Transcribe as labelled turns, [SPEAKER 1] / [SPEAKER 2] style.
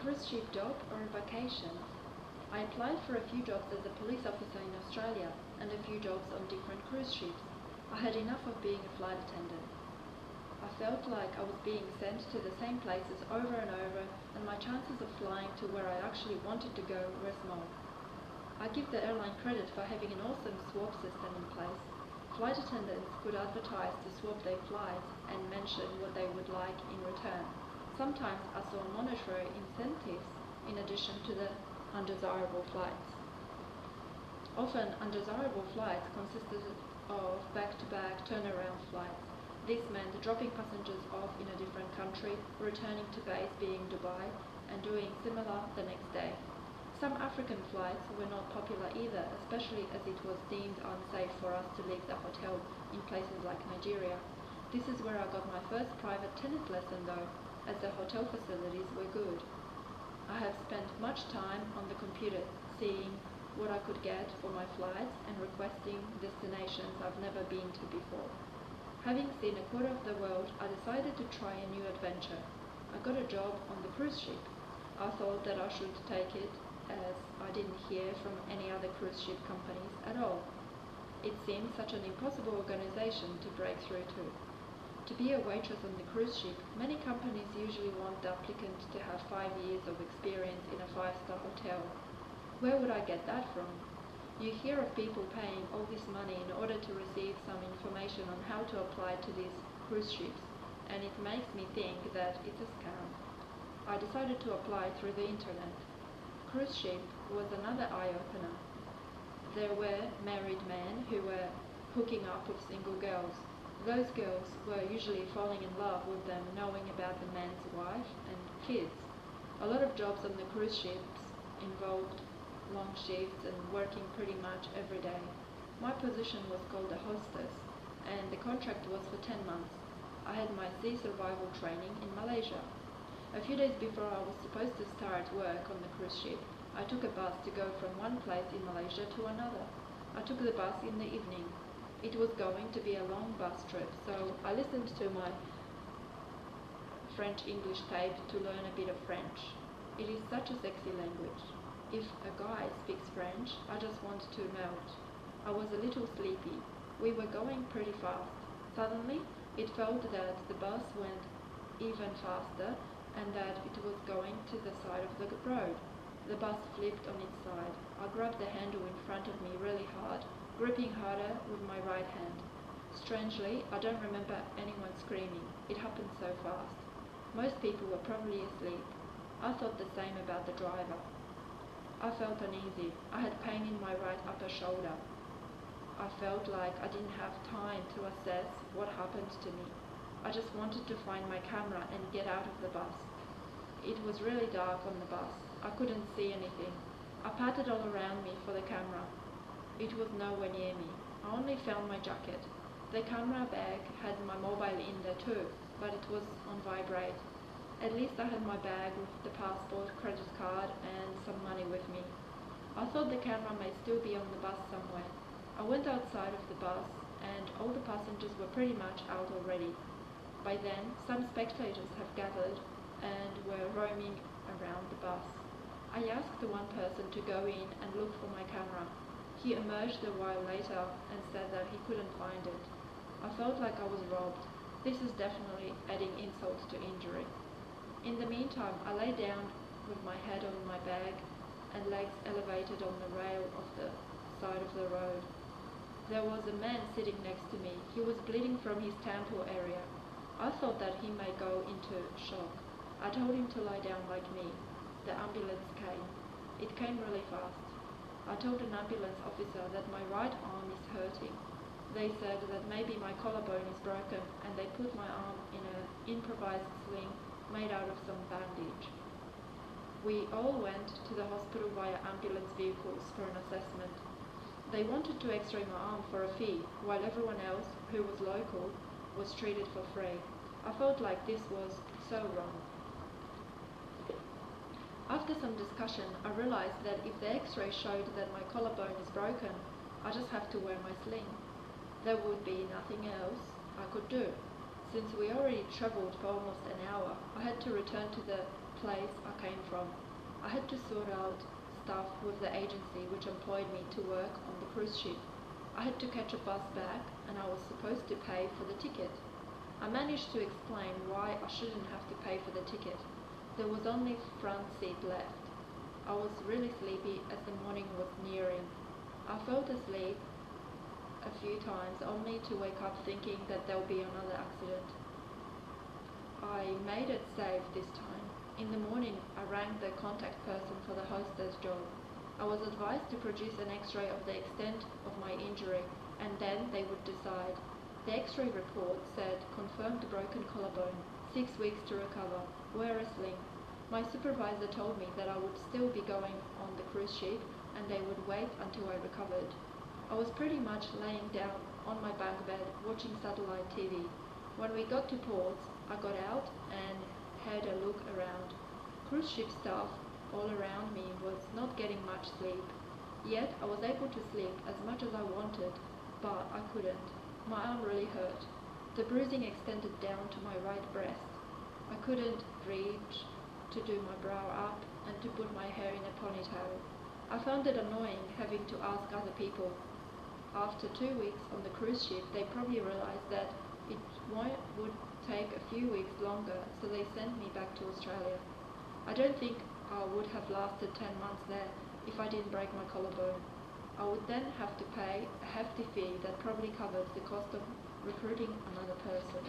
[SPEAKER 1] cruise ship job or a vacation? I applied for a few jobs as a police officer in Australia and a few jobs on different cruise ships. I had enough of being a flight attendant. I felt like I was being sent to the same places over and over, and my chances of flying to where I actually wanted to go were small. I give the airline credit for having an awesome swap system in place. Flight attendants could advertise to swap their flights and mention what they would like in return. Sometimes I saw monetary incentives in addition to the undesirable flights. Often undesirable flights consisted of back-to-back turnaround flights. This meant dropping passengers off in a different country, returning to base being Dubai, and doing similar the next day. Some African flights were not popular either, especially as it was deemed unsafe for us to leave the hotel in places like Nigeria. This is where I got my first private tennis lesson though, as the hotel facilities were good. I have spent much time on the computer seeing what I could get for my flights and requesting destinations I've never been to before. Having seen a quarter of the world, I decided to try a new adventure. I got a job on the cruise ship. I thought that I should take it as I didn't hear from any other cruise ship companies at all. It seemed such an impossible organization to break through to. To be a waitress on the cruise ship, many companies usually want the applicant to have 5 years of experience in a 5-star hotel. Where would I get that from? You hear of people paying all this money in order to receive some information on how to apply to these cruise ships, and it makes me think that it's a scam. I decided to apply through the internet. Cruise ship was another eye-opener. There were married men who were hooking up with single girls. Those girls were usually falling in love with them, knowing about the man's wife and kids. A lot of jobs on the cruise ships involved long shifts and working pretty much every day. My position was called a hostess, and the contract was for 10 months. I had my sea survival training in Malaysia. A few days before I was supposed to start work on the cruise ship, I took a bus to go from one place in Malaysia to another. I took the bus in the evening. It was going to be a long bus trip, so I listened to my French-English tape to learn a bit of French. It is such a sexy language. If a guy speaks French, I just want to melt. I was a little sleepy. We were going pretty fast. Suddenly, it felt that the bus went even faster and that it was going to the side of the road. The bus flipped on its side. I grabbed the handle in front of me really hard, gripping harder with my right hand. Strangely, I don't remember anyone screaming. It happened so fast. Most people were probably asleep. I thought the same about the driver. I felt uneasy. I had pain in my right upper shoulder. I felt like I didn't have time to assess what happened to me. I just wanted to find my camera and get out of the bus. It was really dark on the bus. I couldn't see anything. I patted all around me for the camera. It was nowhere near me. I only found my jacket. The camera bag had my mobile in there too, but it was on vibrate. At least I had my bag with the passport, credit card, and some money with me. I thought the camera may still be on the bus somewhere. I went outside of the bus, and all the passengers were pretty much out already. By then, some spectators have gathered and were roaming around the bus. I asked one person to go in and look for my camera. He emerged a while later and said that he couldn't find it. I felt like I was robbed. This is definitely adding insult to injury. In the meantime, I lay down with my head on my bag and legs elevated on the rail of the side of the road. There was a man sitting next to me. He was bleeding from his temple area. I thought that he may go into shock. I told him to lie down like me. The ambulance came. It came really fast. I told an ambulance officer that my right arm is hurting. They said that maybe my collarbone is broken, and they put my arm in an improvised sling made out of some bandage. We all went to the hospital via ambulance vehicles for an assessment. They wanted to x-ray my arm for a fee, while everyone else, who was local, was treated for free. I felt like this was so wrong. After some discussion, I realized that if the x-ray showed that my collarbone is broken, I just have to wear my sling. There would be nothing else I could do. Since we already travelled for almost an hour, I had to return to the place I came from. I had to sort out stuff with the agency which employed me to work on the cruise ship. I had to catch a bus back, and I was supposed to pay for the ticket. I managed to explain why I shouldn't have to pay for the ticket. There was only front seat left. I was really sleepy as the morning was nearing. I fell asleep a few times, only to wake up thinking that there'll be another accident. I made it safe this time. In the morning, I rang the contact person for the hostess job. I was advised to produce an x-ray of the extent of my injury, and then they would decide. The x-ray report said confirmed broken collarbone, 6 weeks to recover, wear a sling. My supervisor told me that I would still be going on the cruise ship and they would wait until I recovered. I was pretty much laying down on my bunk bed watching satellite TV. When we got to port, I got out and had a look around. Cruise ship staff all around me was not getting much sleep. Yet I was able to sleep as much as I wanted, but I couldn't. My arm really hurt. The bruising extended down to my right breast. I couldn't reach to do my brow up and to put my hair in a ponytail. I found it annoying having to ask other people. After 2 weeks on the cruise ship, they probably realized that it would take a few weeks longer, so they sent me back to Australia. I don't think I would have lasted 10 months there if I didn't break my collarbone. I would then have to pay a hefty fee that probably covered the cost of recruiting another person.